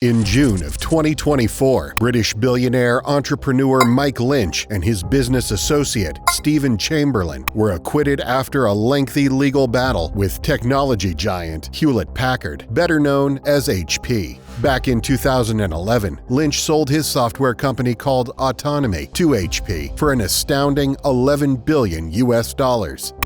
In June of 2024, British billionaire entrepreneur Mike Lynch and his business associate, Stephen Chamberlain, were acquitted after a lengthy legal battle with technology giant Hewlett-Packard, better known as HP. Back in 2011, Lynch sold his software company called Autonomy to HP for an astounding $11 billion.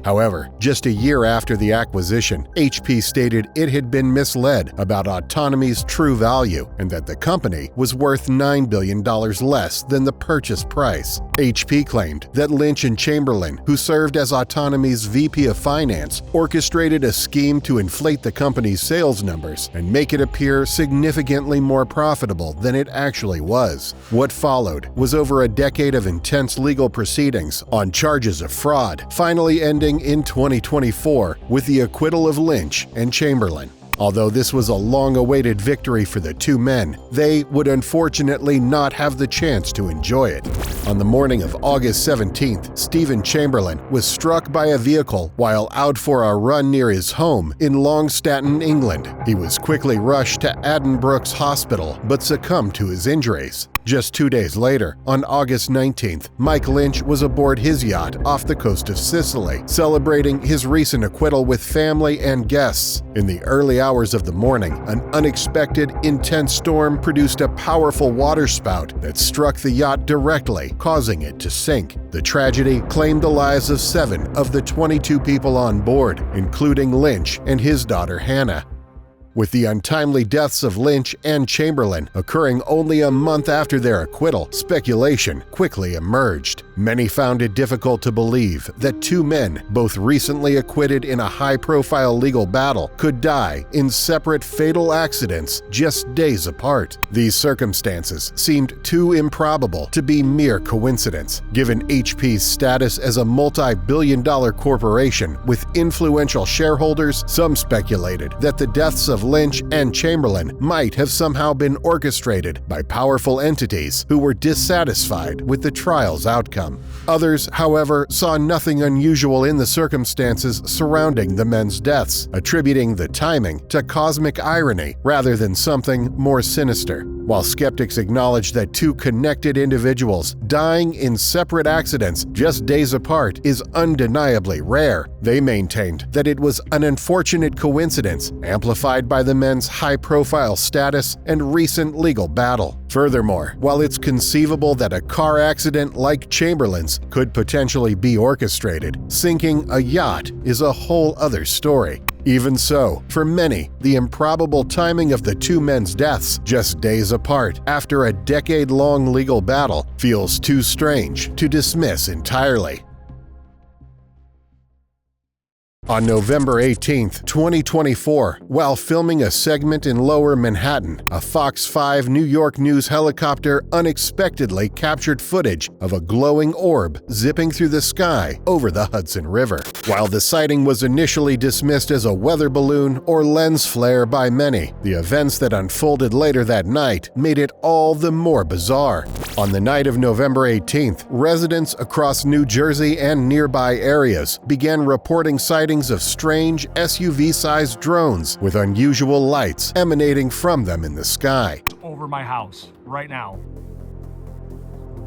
However, just a year after the acquisition, HP stated it had been misled about Autonomy's true value and that the company was worth $9 billion less than the purchase price. HP claimed that Lynch and Chamberlain, who served as Autonomy's VP of Finance, orchestrated a scheme to inflate the company's sales numbers and make it appear significantly more profitable than it actually was. What followed was over a decade of intense legal proceedings on charges of fraud, finally ending in 2024 with the acquittal of Lynch and Chamberlain. Although this was a long-awaited victory for the two men, they would unfortunately not have the chance to enjoy it. On the morning of August 17th, Stephen Chamberlain was struck by a vehicle while out for a run near his home in Longstatten, England. He was quickly rushed to Addenbrooke's Hospital but succumbed to his injuries. Just 2 days later, on August 19th, Mike Lynch was aboard his yacht off the coast of Sicily, celebrating his recent acquittal with family and guests. In the early hours of the morning, an unexpected, intense storm produced a powerful waterspout that struck the yacht directly, causing it to sink. The tragedy claimed the lives of 7 of the 22 people on board, including Lynch and his daughter Hannah. With the untimely deaths of Lynch and Chamberlain occurring only a month after their acquittal, speculation quickly emerged. Many found it difficult to believe that two men, both recently acquitted in a high-profile legal battle, could die in separate fatal accidents just days apart. These circumstances seemed too improbable to be mere coincidence. Given HP's status as a multi-billion-dollar corporation with influential shareholders, some speculated that the deaths of Lynch and Chamberlain might have somehow been orchestrated by powerful entities who were dissatisfied with the trial's outcome. Others, however, saw nothing unusual in the circumstances surrounding the men's deaths, attributing the timing to cosmic irony rather than something more sinister. While skeptics acknowledge that two connected individuals dying in separate accidents just days apart is undeniably rare, they maintained that it was an unfortunate coincidence amplified by the men's high-profile status and recent legal battle. Furthermore, while it's conceivable that a car accident like Chamberlain's could potentially be orchestrated, sinking a yacht is a whole other story. Even so, for many, the improbable timing of the two men's deaths, just days apart after a decade-long legal battle, feels too strange to dismiss entirely. On November 18, 2024, while filming a segment in Lower Manhattan, a Fox 5 New York News helicopter unexpectedly captured footage of a glowing orb zipping through the sky over the Hudson River. While the sighting was initially dismissed as a weather balloon or lens flare by many, the events that unfolded later that night made it all the more bizarre. On the night of November 18th, residents across New Jersey and nearby areas began reporting sightings of strange SUV-sized drones with unusual lights emanating from them in the sky. Over my house right now.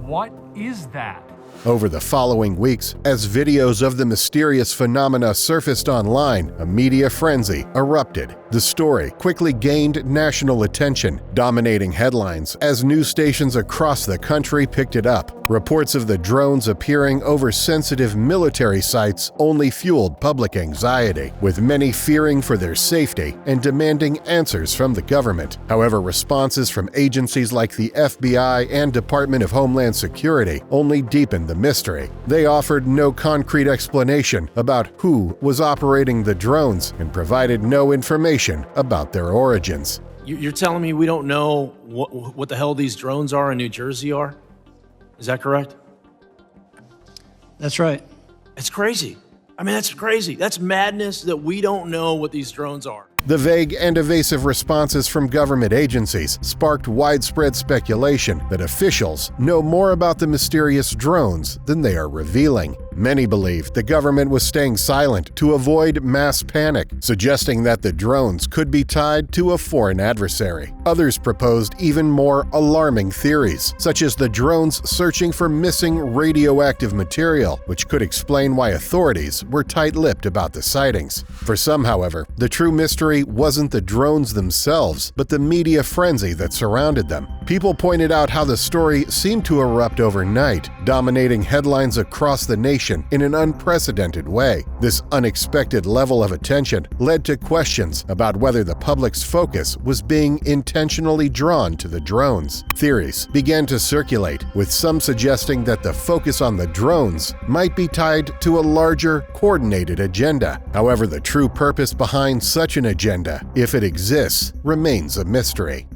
What is that? Over the following weeks, as videos of the mysterious phenomena surfaced online, a media frenzy erupted. The story quickly gained national attention, dominating headlines as news stations across the country picked it up. Reports of the drones appearing over sensitive military sites only fueled public anxiety, with many fearing for their safety and demanding answers from the government. However, responses from agencies like the FBI and Department of Homeland Security only deepened the mystery. They offered no concrete explanation about who was operating the drones and provided no information about their origins. You're telling me we don't know what the hell these drones are in New Jersey are? Is that correct? That's right. It's crazy. I mean, that's crazy. That's madness that we don't know what these drones are. The vague and evasive responses from government agencies sparked widespread speculation that officials know more about the mysterious drones than they are revealing. Many believed the government was staying silent to avoid mass panic, suggesting that the drones could be tied to a foreign adversary. Others proposed even more alarming theories, such as the drones searching for missing radioactive material, which could explain why authorities were tight-lipped about the sightings. For some, however, the true mystery wasn't the drones themselves, but the media frenzy that surrounded them. People pointed out how the story seemed to erupt overnight, dominating headlines across the nation in an unprecedented way. This unexpected level of attention led to questions about whether the public's focus was being intentionally drawn to the drones. Theories began to circulate, with some suggesting that the focus on the drones might be tied to a larger, coordinated agenda. However, the true purpose behind such an agenda, if it exists, remains a mystery.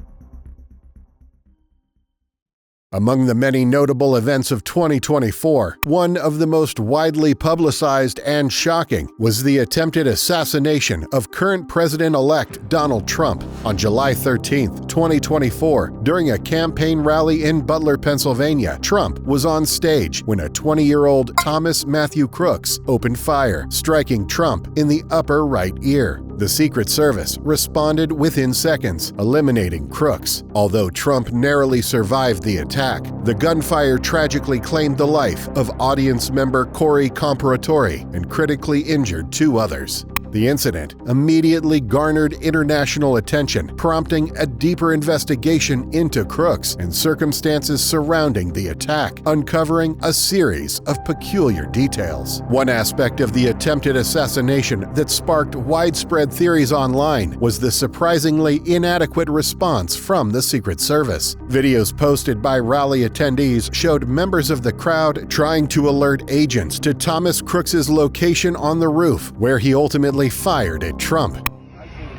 Among the many notable events of 2024, one of the most widely publicized and shocking was the attempted assassination of current President-elect Donald Trump on July 13, 2024. During a campaign rally in Butler, Pennsylvania, Trump was on stage when a 20-year-old Thomas Matthew Crooks opened fire, striking Trump in the upper right ear. The Secret Service responded within seconds, eliminating Crooks. Although Trump narrowly survived the attack, the gunfire tragically claimed the life of audience member Corey Comparatori and critically injured 2 others. The incident immediately garnered international attention, prompting a deeper investigation into Crooks and circumstances surrounding the attack, uncovering a series of peculiar details. One aspect of the attempted assassination that sparked widespread theories online was the surprisingly inadequate response from the Secret Service. Videos posted by rally attendees showed members of the crowd trying to alert agents to Thomas Crooks's location on the roof, where he ultimately fired at Trump.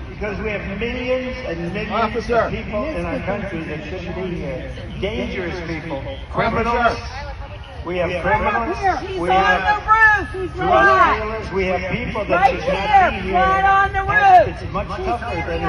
Because we have millions and millions of people in our country that shouldn't be here. Dangerous people, criminals. We have criminals. He's on the roof. He's right dealers. We have people that right should not be here. Right on the roof. It's much tougher than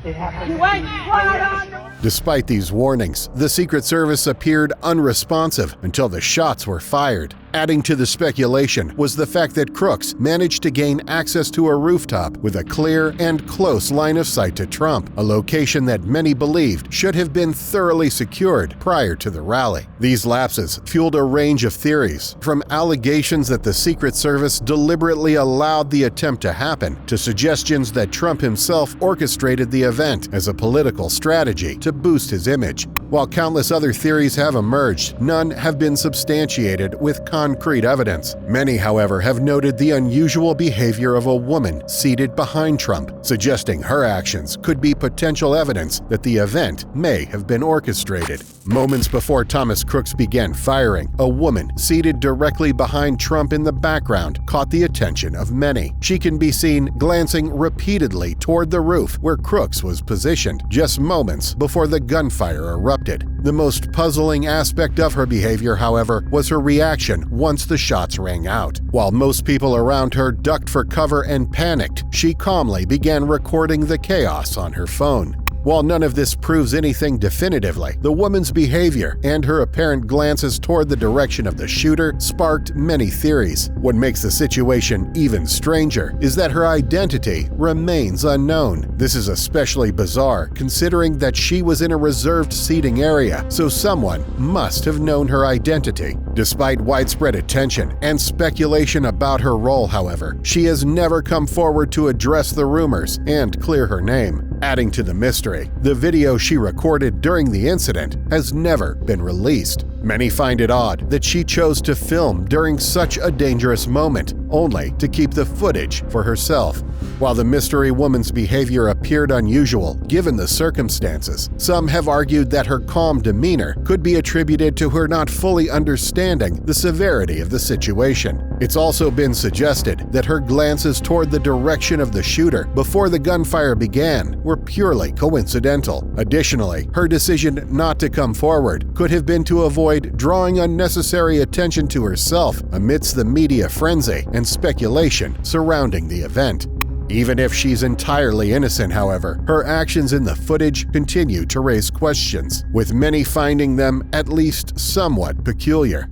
it happens. You ain't right on the roof. Despite these warnings, the Secret Service appeared unresponsive until the shots were fired. Adding to the speculation was the fact that Crooks managed to gain access to a rooftop with a clear and close line of sight to Trump, a location that many believed should have been thoroughly secured prior to the rally. These lapses fueled a range of theories, from allegations that the Secret Service deliberately allowed the attempt to happen, to suggestions that Trump himself orchestrated the event as a political strategy to boost his image. While countless other theories have emerged, none have been substantiated with concrete evidence. Many, however, have noted the unusual behavior of a woman seated behind Trump, suggesting her actions could be potential evidence that the event may have been orchestrated. Moments before Thomas Crooks began firing, a woman seated directly behind Trump in the background caught the attention of many. She can be seen glancing repeatedly toward the roof where Crooks was positioned, just moments before the gunfire erupted. The most puzzling aspect of her behavior, however, was her reaction once the shots rang out. While most people around her ducked for cover and panicked, she calmly began recording the chaos on her phone. While none of this proves anything definitively, the woman's behavior and her apparent glances toward the direction of the shooter sparked many theories. What makes the situation even stranger is that her identity remains unknown. This is especially bizarre considering that she was in a reserved seating area, so someone must have known her identity. Despite widespread attention and speculation about her role, however, she has never come forward to address the rumors and clear her name. Adding to the mystery, the video she recorded during the incident has never been released. Many find it odd that she chose to film during such a dangerous moment, only to keep the footage for herself. While the mystery woman's behavior appeared unusual given the circumstances, some have argued that her calm demeanor could be attributed to her not fully understanding the severity of the situation. It's also been suggested that her glances toward the direction of the shooter before the gunfire began were purely coincidental. Additionally, her decision not to come forward could have been to avoid drawing unnecessary attention to herself amidst the media frenzy and speculation surrounding the event. Even if she's entirely innocent, however, her actions in the footage continue to raise questions, with many finding them at least somewhat peculiar.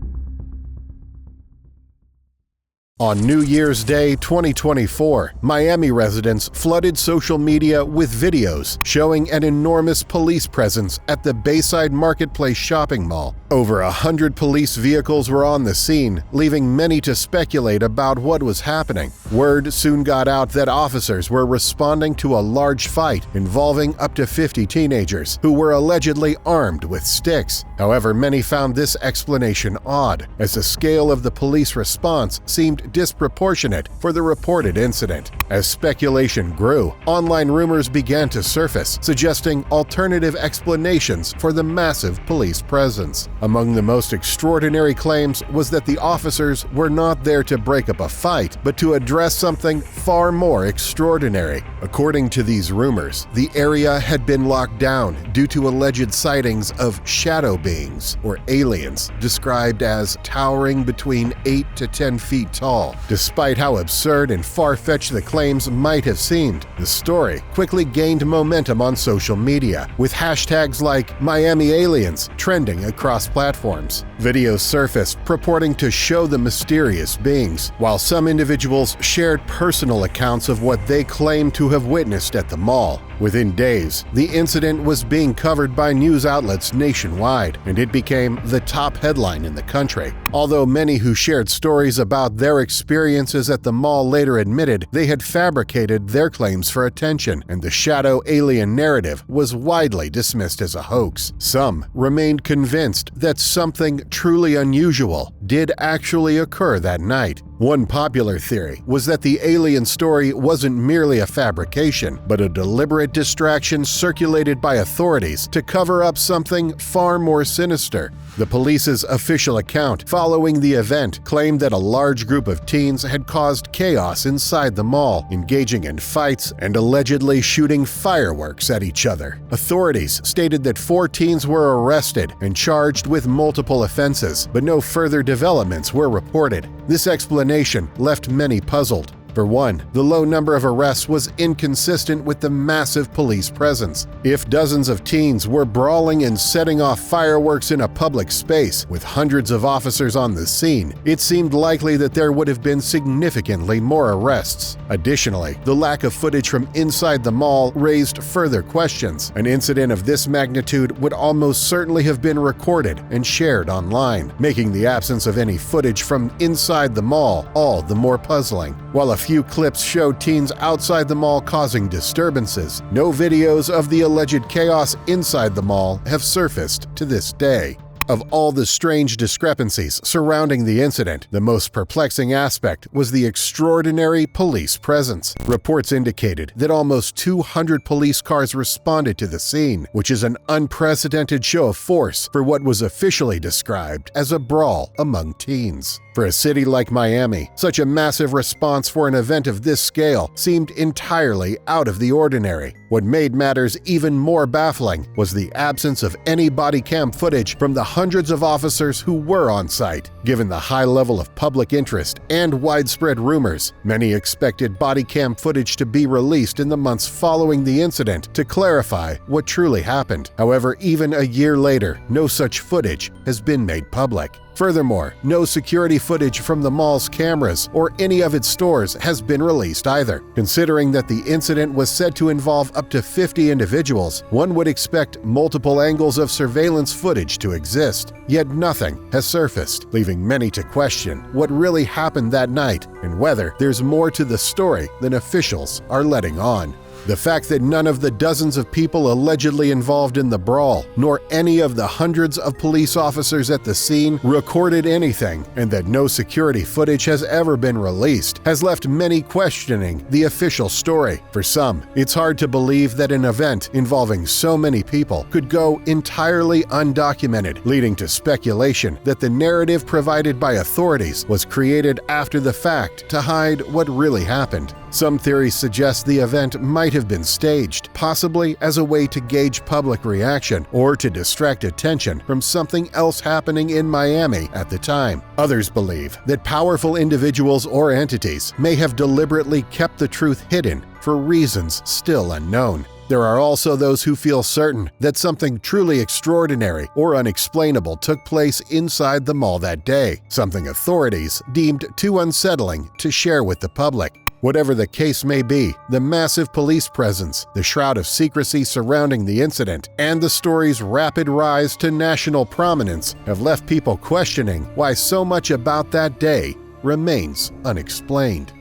On New Year's Day 2024, Miami residents flooded social media with videos showing an enormous police presence at the Bayside Marketplace shopping mall. Over 100 police vehicles were on the scene, leaving many to speculate about what was happening. Word soon got out that officers were responding to a large fight involving up to 50 teenagers who were allegedly armed with sticks. However, many found this explanation odd, as the scale of the police response seemed disproportionate for the reported incident. As speculation grew, online rumors began to surface, suggesting alternative explanations for the massive police presence. Among the most extraordinary claims was that the officers were not there to break up a fight, but to address something far more extraordinary. According to these rumors, the area had been locked down due to alleged sightings of shadow beings, or aliens, described as towering between 8 to 10 feet tall. Despite how absurd and far-fetched the claims might have seemed, the story quickly gained momentum on social media, with hashtags like Miami Aliens trending across platforms. Videos surfaced purporting to show the mysterious beings, while some individuals shared personal accounts of what they claimed to have witnessed at the mall. Within days, the incident was being covered by news outlets nationwide, and it became the top headline in the country. Although many who shared stories about their experiences at the mall later admitted they had fabricated their claims for attention, and the shadow alien narrative was widely dismissed as a hoax. Some remained convinced that something truly unusual did actually occur that night. One popular theory was that the alien story wasn't merely a fabrication, but a deliberate distraction circulated by authorities to cover up something far more sinister. The police's official account following the event claimed that a large group of teens had caused chaos inside the mall, engaging in fights and allegedly shooting fireworks at each other. Authorities stated that 4 teens were arrested and charged with multiple offenses, but no further developments were reported. This explanation left many puzzled. For one, the low number of arrests was inconsistent with the massive police presence. If dozens of teens were brawling and setting off fireworks in a public space with hundreds of officers on the scene, it seemed likely that there would have been significantly more arrests. Additionally, the lack of footage from inside the mall raised further questions. An incident of this magnitude would almost certainly have been recorded and shared online, making the absence of any footage from inside the mall all the more puzzling. While a few clips showed teens outside the mall causing disturbances, no videos of the alleged chaos inside the mall have surfaced to this day. Of all the strange discrepancies surrounding the incident, the most perplexing aspect was the extraordinary police presence. Reports indicated that almost 200 police cars responded to the scene, which is an unprecedented show of force for what was officially described as a brawl among teens. For a city like Miami, such a massive response for an event of this scale seemed entirely out of the ordinary. What made matters even more baffling was the absence of any body cam footage from the hundreds of officers who were on site. Given the high level of public interest and widespread rumors, many expected body cam footage to be released in the months following the incident to clarify what truly happened. However, even a year later, no such footage has been made public. Furthermore, no security footage from the mall's cameras or any of its stores has been released either. Considering that the incident was said to involve up to 50 individuals, one would expect multiple angles of surveillance footage to exist. Yet nothing has surfaced, leaving many to question what really happened that night and whether there's more to the story than officials are letting on. The fact that none of the dozens of people allegedly involved in the brawl, nor any of the hundreds of police officers at the scene recorded anything, and that no security footage has ever been released, has left many questioning the official story. For some, it's hard to believe that an event involving so many people could go entirely undocumented, leading to speculation that the narrative provided by authorities was created after the fact to hide what really happened. Some theories suggest the event might have been staged, possibly as a way to gauge public reaction or to distract attention from something else happening in Miami at the time. Others believe that powerful individuals or entities may have deliberately kept the truth hidden for reasons still unknown. There are also those who feel certain that something truly extraordinary or unexplainable took place inside the mall that day, something authorities deemed too unsettling to share with the public. Whatever the case may be, the massive police presence, the shroud of secrecy surrounding the incident, and the story's rapid rise to national prominence have left people questioning why so much about that day remains unexplained.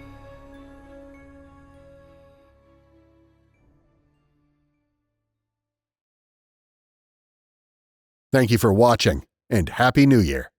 Thank you for watching, and Happy New Year!